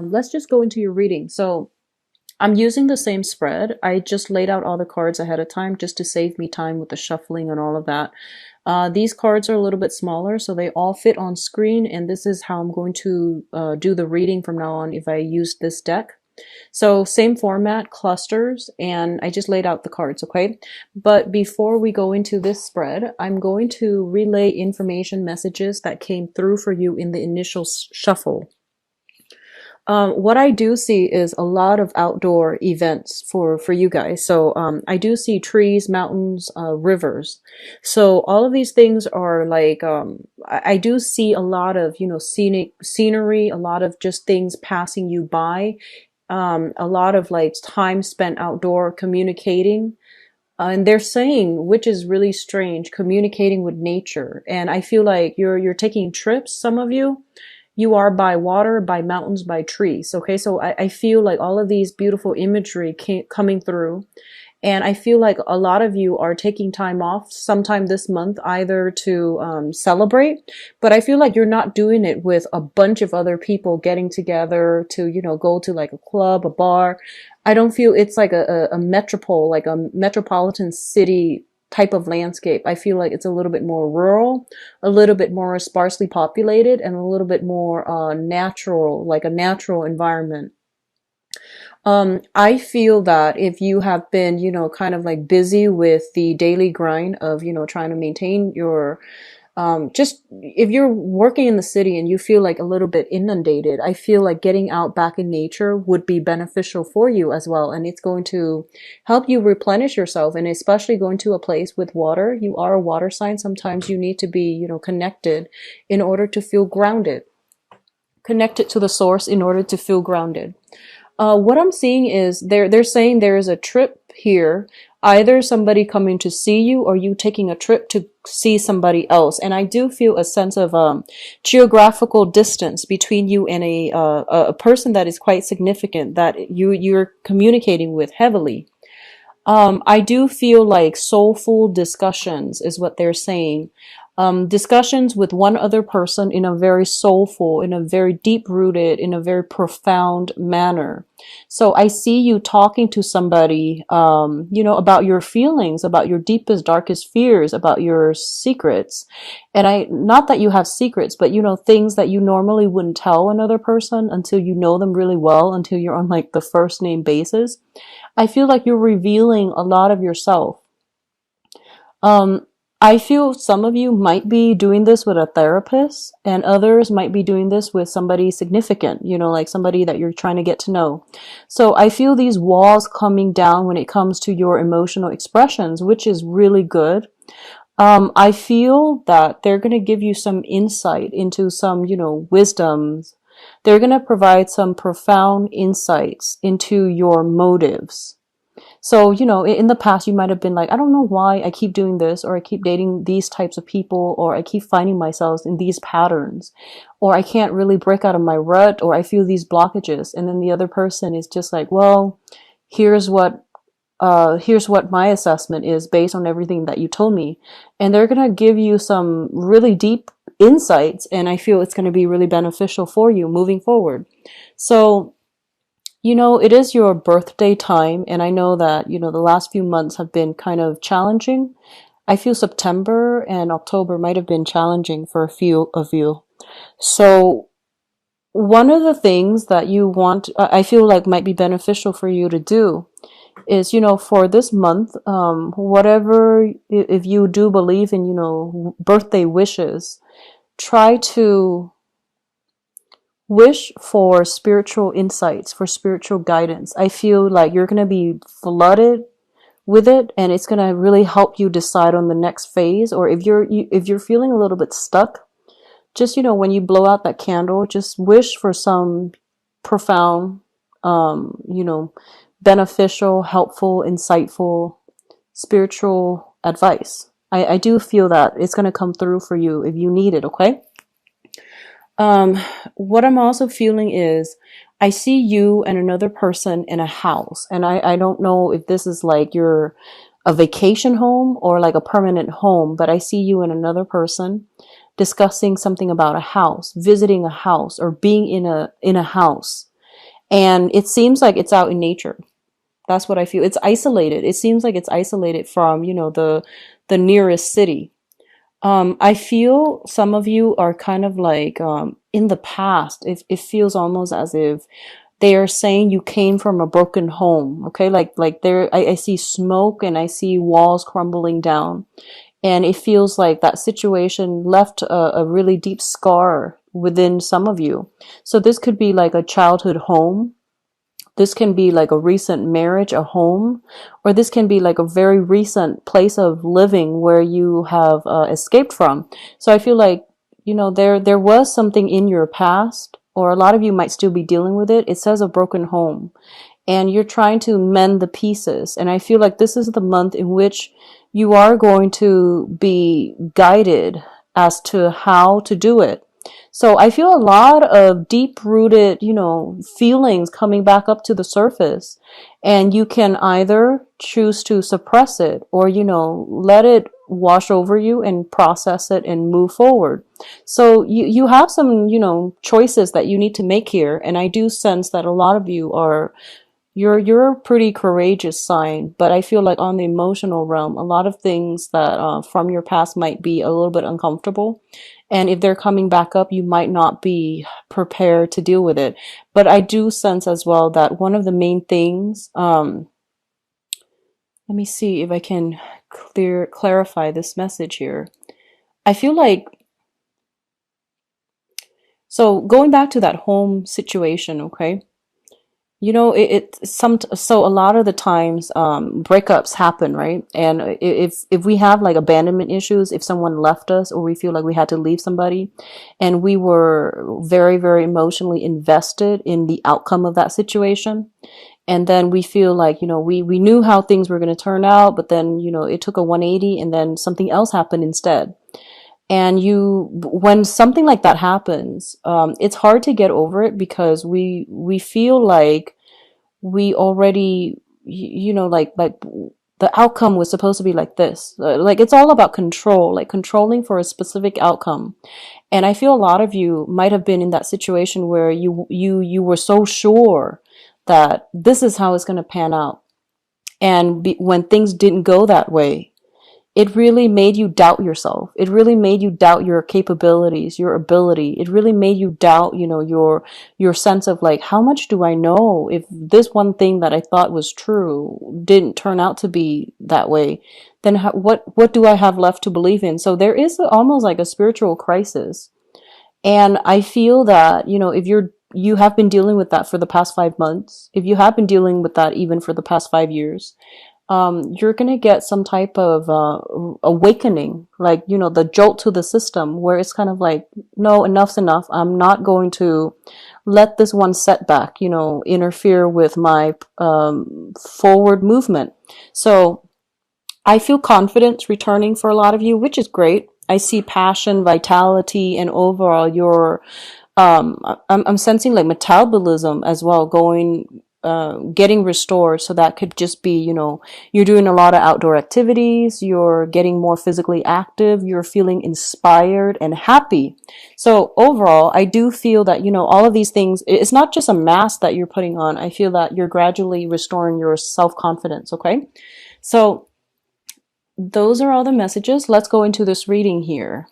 Let's just go into your reading. So I'm using the same spread. I just laid out all the cards ahead of time just to save me time with the shuffling and all of that. These cards are a little bit smaller, so they all fit on screen, and this is how I'm going to do the reading from now on if I use this deck. So same format, clusters, and I just laid out the cards, okay? But before we go into this spread, I'm going to relay information messages that came through for you in the initial shuffle. What I do see is a lot of outdoor events for you guys. So I do see trees, mountains, rivers. So all of these things are like I do see a lot of, you know, scenic scenery, a lot of just things passing you by, a lot of like time spent outdoor communicating. And they're saying, which is really strange, communicating with nature. And I feel like you're taking trips, some of you. You are by water, by mountains, by trees. Okay, so I feel like all of these beautiful imagery coming through. And I feel like a lot of you are taking time off sometime this month, either to celebrate, but I feel like you're not doing it with a bunch of other people getting together to, you know, go to like a club, a bar. I don't feel it's like a metropole, like a metropolitan city type of landscape. I feel like it's a little bit more rural, a little bit more sparsely populated, and a little bit more natural, like a natural environment. I feel that if you have been, you know, kind of like busy with the daily grind of, you know, trying to maintain your just if you're working in the city and you feel like a little bit inundated, I feel like getting out back in nature would be beneficial for you as well. And it's going to help you replenish yourself, and especially going to a place with water. You are a water sign. Sometimes you need to be, you know, connected in order to feel grounded, connected to the source in order to feel grounded. What I'm seeing is they're saying there is a trip here, either somebody coming to see you or you taking a trip to see somebody else. And I do feel a sense of geographical distance between you and a person that is quite significant, that you're communicating with heavily. I do feel like soulful discussions is what they're saying. Discussions with one other person in a very soulful, in a very deep rooted, in a very profound manner. So I see you talking to somebody, you know, about your feelings, about your deepest, darkest fears, about your secrets. And not that you have secrets, but, you know, things that you normally wouldn't tell another person until you know them really well, until you're on like the first name basis. I feel like you're revealing a lot of yourself. I feel some of you might be doing this with a therapist, and others might be doing this with somebody significant, you know, like somebody that you're trying to get to know. So I feel these walls coming down when it comes to your emotional expressions, which is really good. I feel that they're going to give you some insight into some, you know, wisdoms. They're going to provide some profound insights into your motives. So, you know, in the past, you might have been like, I don't know why I keep doing this, or I keep dating these types of people, or I keep finding myself in these patterns, or I can't really break out of my rut, or I feel these blockages. And then the other person is just like, well, here's what my assessment is based on everything that you told me. And they're going to give you some really deep insights. And I feel it's going to be really beneficial for you moving forward. So, you know, it is your birthday time, and I know that, you know, the last few months have been kind of challenging. I feel September and October might have been challenging for a few of you. So one of the things that you want, I feel like might be beneficial for you to do is, you know, for this month, whatever, if you do believe in, you know, birthday wishes, try to wish for spiritual insights, for spiritual guidance. I feel like you're going to be flooded with it, and it's going to really help you decide on the next phase. Or if you're feeling a little bit stuck, just, you know, when you blow out that candle, just wish for some profound, you know, beneficial, helpful, insightful, spiritual advice. I do feel that it's going to come through for you if you need it. Okay. What I'm also feeling is I see you and another person in a house, and I don't know if this is like a vacation home or like a permanent home, but I see you and another person discussing something about a house, visiting a house, or being in a house. and it seems like it's out in nature. That's what I feel. It's isolated. It seems like it's isolated from, the nearest city. I feel some of you are kind of like, in the past, it feels almost as if they are saying you came from a broken home. Okay. Like I see smoke and I see walls crumbling down, and it feels like that situation left a really deep scar within some of you. So this could be like a childhood home. This can be like a recent marriage, a home, or this can be like a very recent place of living where you have escaped from. So I feel like, there was something in your past, or a lot of you might still be dealing with it. It says a broken home, and you're trying to mend the pieces. And I feel like this is the month in which you are going to be guided as to how to do it. So I feel a lot of deep rooted, feelings coming back up to the surface, and you can either choose to suppress it or, let it wash over you and process it and move forward. So you have some, choices that you need to make here. And I do sense that a lot of you are, you're a pretty courageous sign, but I feel like on the emotional realm, a lot of things that from your past might be a little bit uncomfortable. And if they're coming back up, you might not be prepared to deal with it. But I do sense as well that one of the main things, let me see if I can clarify this message here. I feel like, so going back to that home situation, okay? So a lot of the times, breakups happen, right? And if we have like abandonment issues, if someone left us or we feel like we had to leave somebody and we were very, very emotionally invested in the outcome of that situation, and then we feel like, we knew how things were going to turn out, but then, it took a 180 and then something else happened instead. And when something like that happens, it's hard to get over it because we feel like we already, like the outcome was supposed to be like this. Like it's all about control, like controlling for a specific outcome. And I feel a lot of you might have been in that situation where you were so sure that this is how it's going to pan out. And when things didn't go that way, it really made you doubt yourself. It really made you doubt your capabilities, your ability. It really made you doubt, your sense of like, how much do I know if this one thing that I thought was true didn't turn out to be that way? Then what do I have left to believe in? So there is almost like a spiritual crisis. And I feel that, if you have been dealing with that for the past 5 months, if you have been dealing with that even for the past 5 years, you're going to get some type of awakening, like, the jolt to the system where it's kind of like, no, enough's enough. I'm not going to let this one setback, interfere with my forward movement. So I feel confidence returning for a lot of you, which is great. I see passion, vitality, and overall I'm sensing like metabolism as well getting restored. So that could just be, you're doing a lot of outdoor activities, you're getting more physically active, you're feeling inspired and happy. So overall, I do feel that, all of these things, it's not just a mask that you're putting on. I feel that you're gradually restoring your self-confidence. Okay. So those are all the messages. Let's go into this reading here.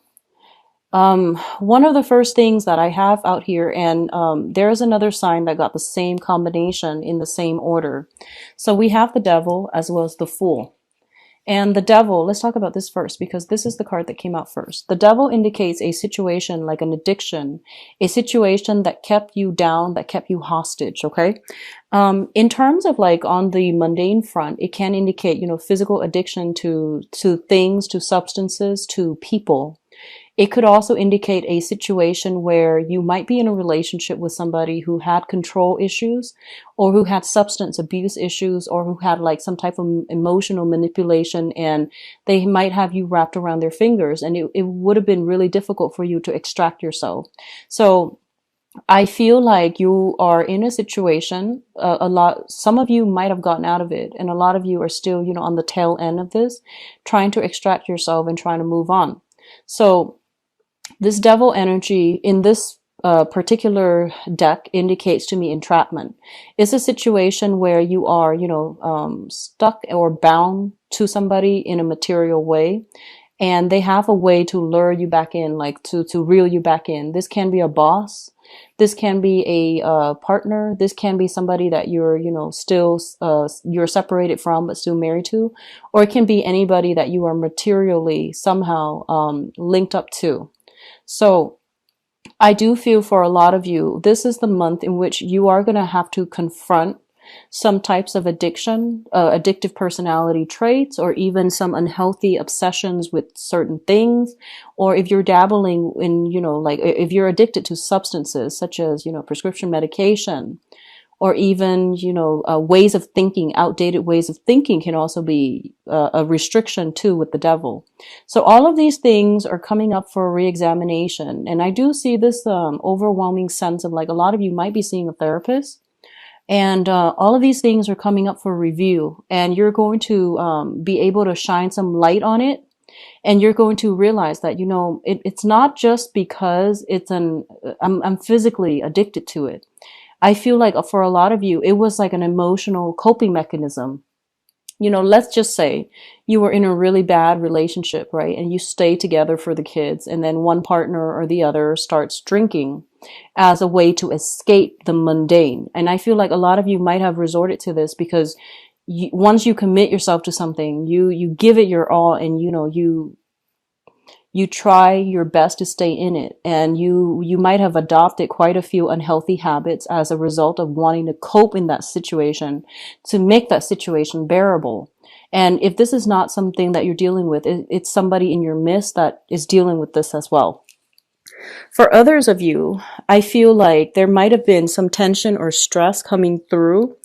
One of the first things that I have out here, and there's another sign that got the same combination in the same order. So we have the Devil as well as the Fool. And the Devil, let's talk about this first because this is the card that came out first. The Devil indicates a situation like an addiction, a situation that kept you down, that kept you hostage, okay? In terms of like on the mundane front, it can indicate, physical addiction to things, to substances, to people. It could also indicate a situation where you might be in a relationship with somebody who had control issues or who had substance abuse issues or who had like some type of emotional manipulation, and they might have you wrapped around their fingers, and it would have been really difficult for you to extract yourself. So I feel like you are in a situation, some of you might have gotten out of it, and a lot of you are still, on the tail end of this, trying to extract yourself and trying to move on. So this Devil energy in this particular deck indicates to me entrapment. It's a situation where you are, stuck or bound to somebody in a material way, and they have a way to lure you back in, like to reel you back in. This can be a boss. This can be a partner. This can be somebody that you're, still you're separated from but still married to, or it can be anybody that you are materially somehow linked up to. So I do feel for a lot of you, this is the month in which you are going to have to confront some types of addiction, addictive personality traits, or even some unhealthy obsessions with certain things. Or if you're dabbling in, like if you're addicted to substances such as, prescription medication, or even, ways of thinking, outdated ways of thinking can also be a restriction too with the devil. So all of these things are coming up for reexamination. And I do see this overwhelming sense of like a lot of you might be seeing a therapist. And all of these things are coming up for review. And you're going to be able to shine some light on it. And you're going to realize that, it's not just because I'm physically addicted to it. I feel like for a lot of you, it was like an emotional coping mechanism. Let's just say you were in a really bad relationship, right? And you stay together for the kids, and then one partner or the other starts drinking as a way to escape the mundane. And I feel like a lot of you might have resorted to this because once you commit yourself to something, you give it your all, and you try your best to stay in it, and you might have adopted quite a few unhealthy habits as a result of wanting to cope in that situation to make that situation bearable. And if this is not something that you're dealing with, it's somebody in your midst that is dealing with this as well. For others of you, I feel like there might have been some tension or stress coming through,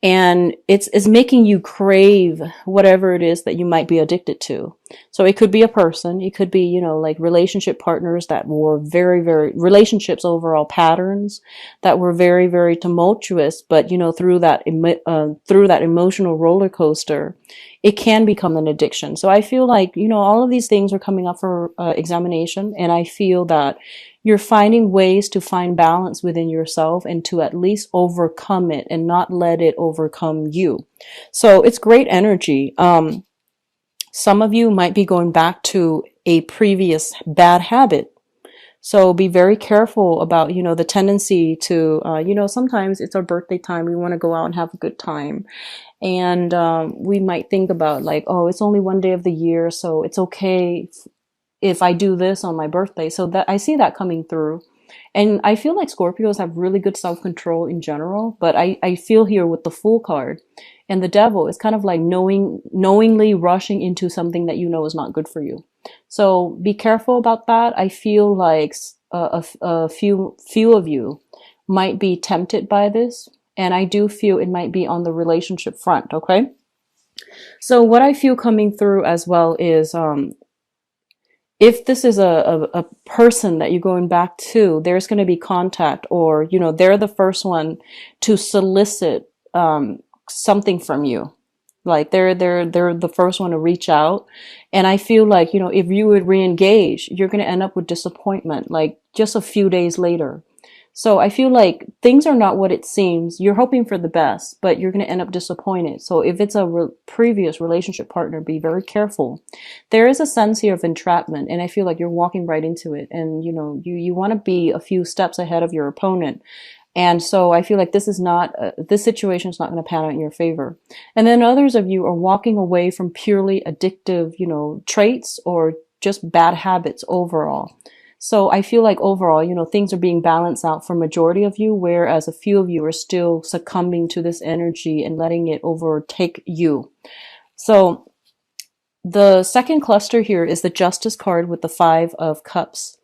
and it's making you crave whatever it is that you might be addicted to. So it could be a person, it could be, like relationship partners that were very, very, relationships overall patterns that were very, very tumultuous, but through that emotional roller coaster, it can become an addiction. So I feel like, all of these things are coming up for examination, and I feel that you're finding ways to find balance within yourself and to at least overcome it and not let it overcome you. So it's great energy. Some of you might be going back to a previous bad habit. So be very careful about, the tendency to, sometimes it's our birthday time. We want to go out and have a good time. And we might think about like, oh, it's only one day of the year, so it's okay if I do this on my birthday. So that I see that coming through. And I feel like Scorpios have really good self-control in general, but I feel here with the Fool card and the Devil, it's kind of like knowingly rushing into something that is not good for you. So be careful about that. I feel like a few of you might be tempted by this, and I do feel it might be on the relationship front, okay? So what I feel coming through as well is if this is a person that you're going back to, there's going to be contact, or, they're the first one to solicit something from you. Like they're the first one to reach out. And I feel like, if you would re-engage, you're going to end up with disappointment, like just a few days later. So I feel like things are not what it seems. You're hoping for the best, but you're going to end up disappointed. So if it's a previous relationship partner, be very careful. There is a sense here of entrapment, and I feel like you're walking right into it. And, you want to be a few steps ahead of your opponent. And so I feel like this situation is not going to pan out in your favor. And then others of you are walking away from purely addictive, traits or just bad habits overall. So I feel like overall, things are being balanced out for majority of you, whereas a few of you are still succumbing to this energy and letting it overtake you. So the second cluster here is the Justice card with the Five of Cups.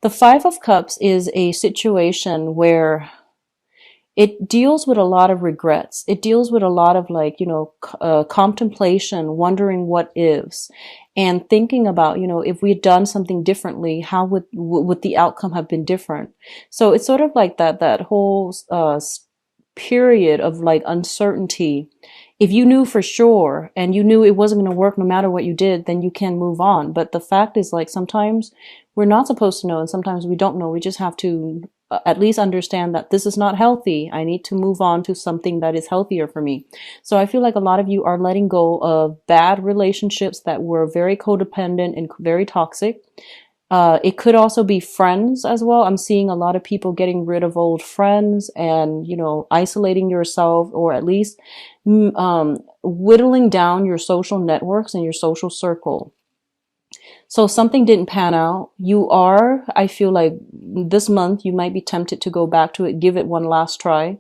The Five of Cups is a situation where it deals with a lot of regrets. It deals with a lot of contemplation, wondering what ifs, and thinking about, if we had done something differently, how would the outcome have been different? So it's sort of like that whole period of like uncertainty. If you knew for sure and you knew it wasn't going to work no matter what you did, then you can move on. But the fact is, like, sometimes we're not supposed to know, and sometimes we don't know. We just have to at least understand that this is not healthy. I need to move on to something that is healthier for me. So I feel like a lot of you are letting go of bad relationships that were very codependent and very toxic. It could also be friends as well. I'm seeing a lot of people getting rid of old friends and, you know, isolating yourself, or at least whittling down your social networks and your social circle. So something didn't pan out. I feel like this month you might be tempted to go back to it, give it one last try.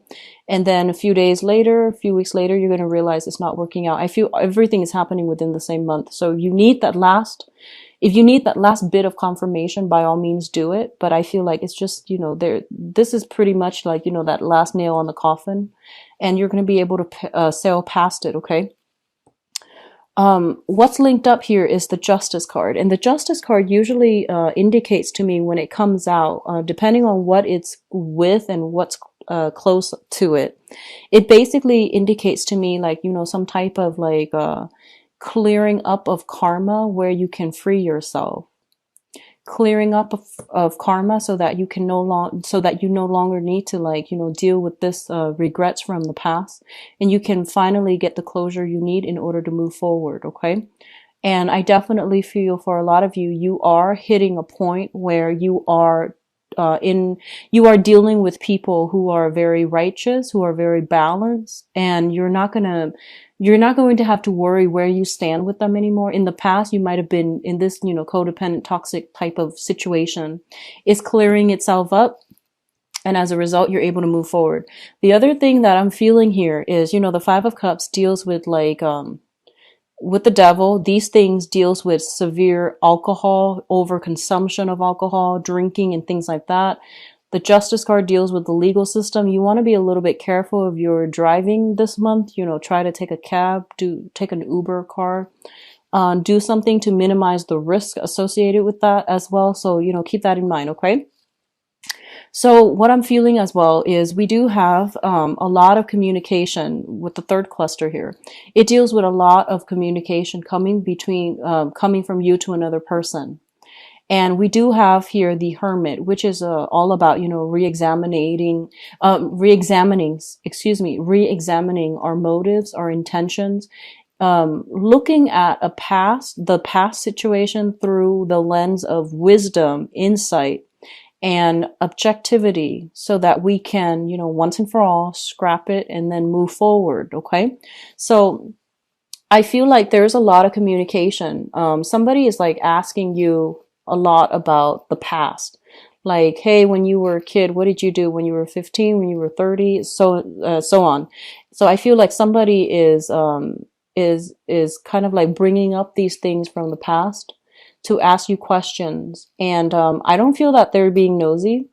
And then a few days later, a few weeks later, you're going to realize it's not working out. I feel everything is happening within the same month. So if you need that last bit of confirmation, by all means do it. But I feel like it's just, you know, this is pretty much like, you know, that last nail on the coffin, and you're going to be able to sail past it. Okay. What's linked up here is the Justice card, and the Justice card usually indicates to me when it comes out, depending on what it's with and what's close to it, it basically indicates to me like, you know, some type of like clearing up of karma where you can free yourself. Clearing up of karma so that you can no longer need to, like, you know, deal with this regrets from the past, and you can finally get the closure you need in order to move forward. Okay. And I definitely feel for a lot of you, you are hitting a point where you are dealing with people who are very righteous, who are very balanced, and you're not going to have to worry where you stand with them anymore. In the past, you might have been in this, you know, codependent, toxic type of situation. It's clearing itself up, and as a result, you're able to move forward. The other thing that I'm feeling here is, you know, the Five of Cups deals with like, with the devil. These things deals with severe alcohol, overconsumption of alcohol, drinking, and things like that. The Justice card deals with the legal system. You want to be a little bit careful if you're driving this month. You know, try to take a cab, take an Uber car, do something to minimize the risk associated with that as well. So, you know, keep that in mind. Okay. So what I'm feeling as well is we do have a lot of communication with the third cluster here. It deals with a lot of communication coming from you to another person. And we do have here the Hermit, which is all about, you know, re-examining our motives, our intentions, looking at the past situation through the lens of wisdom, insight, and objectivity, so that we can, you know, once and for all, scrap it and then move forward. Okay. So I feel like there's a lot of communication. Somebody is like asking you a lot about the past. Like, hey, when you were a kid, what did you do when you were 15, when you were 30, so on. So I feel like somebody is kind of like bringing up these things from the past to ask you questions. And I don't feel that they're being nosy,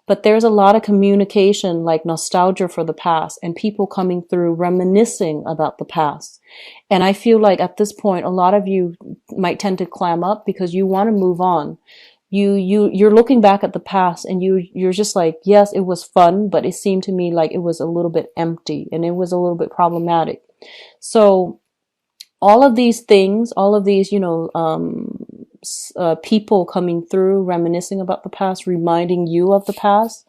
but there's a lot of communication, like nostalgia for the past, and people coming through reminiscing about the past. And I feel like at this point, a lot of you might tend to clam up because you want to move on. You're looking back at the past, and you're just like, yes, it was fun, but it seemed to me like it was a little bit empty and it was a little bit problematic. So all of these things, you know, people coming through, reminiscing about the past, reminding you of the past,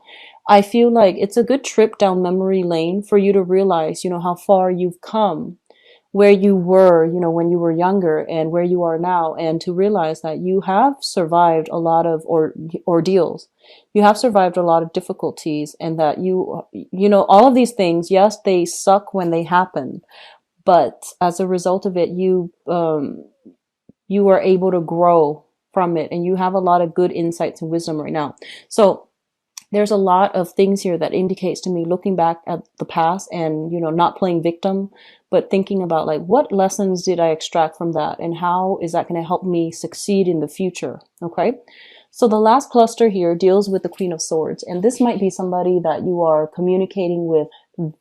I feel like it's a good trip down memory lane for you to realize, you know, how far you've come, where you were, you know, when you were younger and where you are now, and to realize that you have survived a lot of ordeals. You have survived a lot of difficulties, and that you know, all of these things, yes, they suck when they happen, but as a result of it, you are able to grow from it, and you have a lot of good insights and wisdom right now. So there's a lot of things here that indicates to me, looking back at the past and, you know, not playing victim, but thinking about like, what lessons did I extract from that, and how is that going to help me succeed in the future? Okay. So the last cluster here deals with the Queen of Swords, and this might be somebody that you are communicating with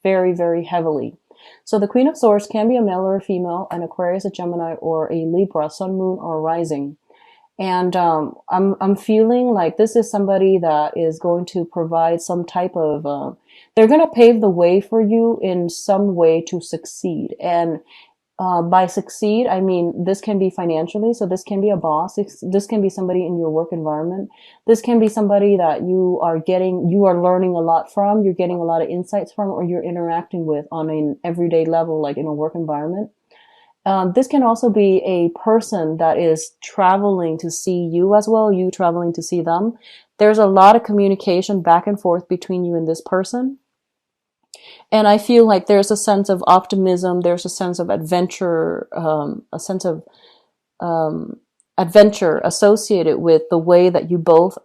very, very heavily. So the Queen of Swords can be a male or a female, an Aquarius, a Gemini, or a Libra, sun, moon, or rising. And I'm feeling like this is somebody that is going to provide some type of, they're going to pave the way for you in some way to succeed. And By succeed, I mean, this can be financially. So this can be a boss. This can be somebody in your work environment. This can be somebody that you are learning a lot from, you're getting a lot of insights from, or you're interacting with on an everyday level, like in a work environment. This can also be a person that is traveling to see you as well, you traveling to see them. There's a lot of communication back and forth between you and this person. And I feel like there's a sense of optimism, there's a sense of adventure, a sense of adventure associated with the way that you both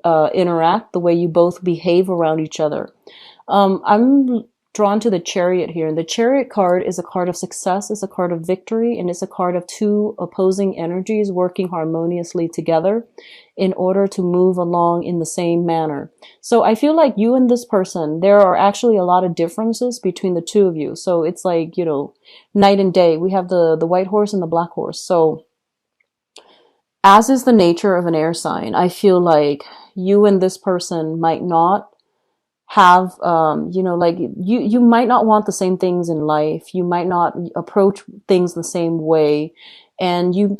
interact, the way you both behave around each other. I'm drawn to the Chariot here. And the Chariot card is a card of success, it's a card of victory, and it's a card of two opposing energies working harmoniously together in order to move along in the same manner. So I feel like you and this person, there are actually a lot of differences between the two of you. So it's like, you know, night and day. We have the white horse and the black horse. So as is the nature of an air sign, I feel like you and this person might not have you know, like you might not want the same things in life, you might not approach things the same way, and you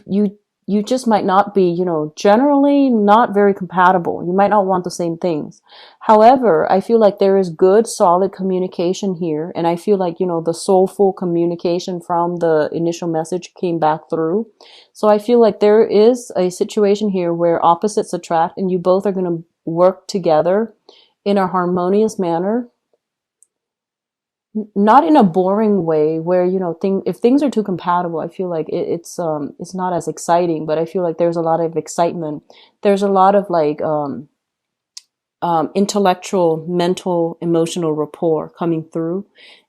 just might not be, you know, generally not very compatible. You might not want the same things. However, I feel like there is good solid communication here, and I feel like, you know, the soulful communication from the initial message came back through. So I feel like there is a situation here where opposites attract, and you both are going to work together in a harmonious manner, not in a boring way where, you know, if things are too compatible, I feel like it's not as exciting. But I feel like there's a lot of excitement. There's a lot of like intellectual, mental, emotional rapport coming through,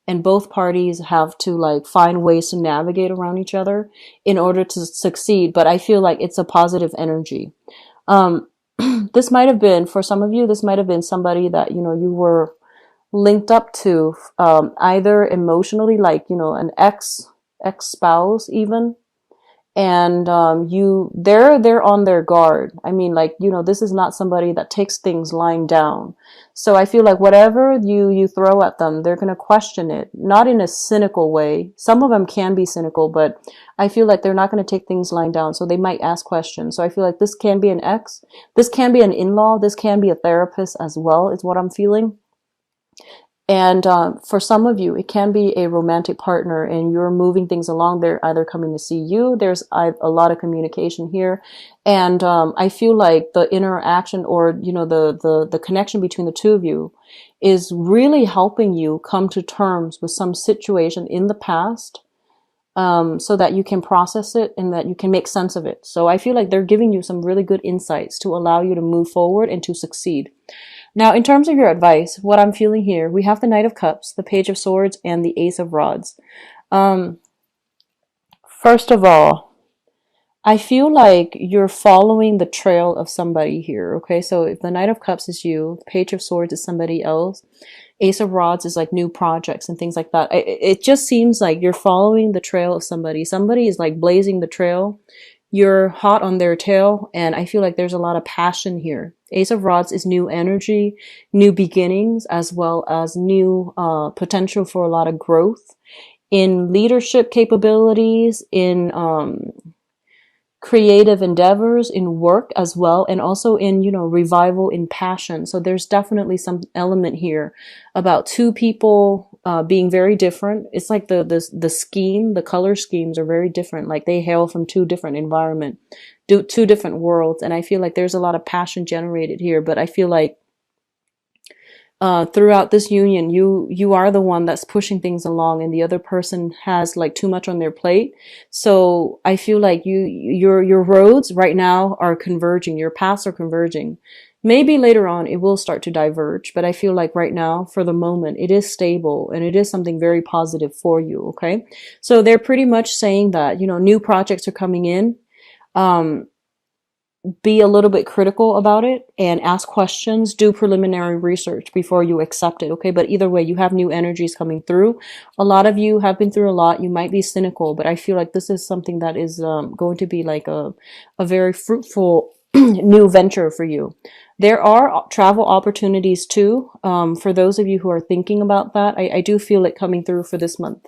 and both parties have to like find ways to navigate around each other in order to succeed. But I feel like it's a positive energy. This might have been, for some of you, this might have been somebody that, you know, you were linked up to, either emotionally, like, you know, an ex-spouse even. And, they're on their guard. I mean, like, you know, this is not somebody that takes things lying down. So I feel like whatever you throw at them, they're going to question it, not in a cynical way. Some of them can be cynical, but I feel like they're not going to take things lying down. So they might ask questions. So I feel like this can be an ex, this can be an in-law, this can be a therapist as well, is what I'm feeling. And for some of you, it can be a romantic partner, and you're moving things along. They're either coming to see you. There's a lot of communication here. And I feel like the interaction, or, you know, the connection between the two of you is really helping you come to terms with some situation in the past, so that you can process it and that you can make sense of it. So I feel like they're giving you some really good insights to allow you to move forward and to succeed. Now, in terms of your advice, what I'm feeling here, we have the Knight of Cups, the Page of Swords, and the Ace of Rods. First of all, I feel like you're following the trail of somebody here, okay? So if the Knight of Cups is you, the Page of Swords is somebody else, Ace of Rods is like new projects and things like that. It just seems like you're following the trail of somebody. Somebody is like blazing the trail. You're hot on their tail, and I feel like there's a lot of passion here. Ace of Rods is new energy, new beginnings, as well as new potential for a lot of growth in leadership capabilities, in creative endeavors, in work as well, and also in, you know, revival in passion. So there's definitely some element here about two people being very different. It's like the scheme, the color schemes are very different. Like they hail from two different environment, two different worlds. And I feel like there's a lot of passion generated here, but I feel like throughout this union, you are the one that's pushing things along, and the other person has like too much on their plate. So I feel like your roads right now are converging, your paths are converging. Maybe later on it will start to diverge, but I feel like right now, for the moment, it is stable and it is something very positive for you, okay? So they're pretty much saying that, you know, new projects are coming in. Be a little bit critical about it and ask questions, do preliminary research before you accept it, okay? But either way, you have new energies coming through. A lot of you have been through a lot. You might be cynical, but I feel like this is something that is going to be like a very fruitful new venture for you. There are travel opportunities too. For those of you who are thinking about that, I do feel it coming through for this month.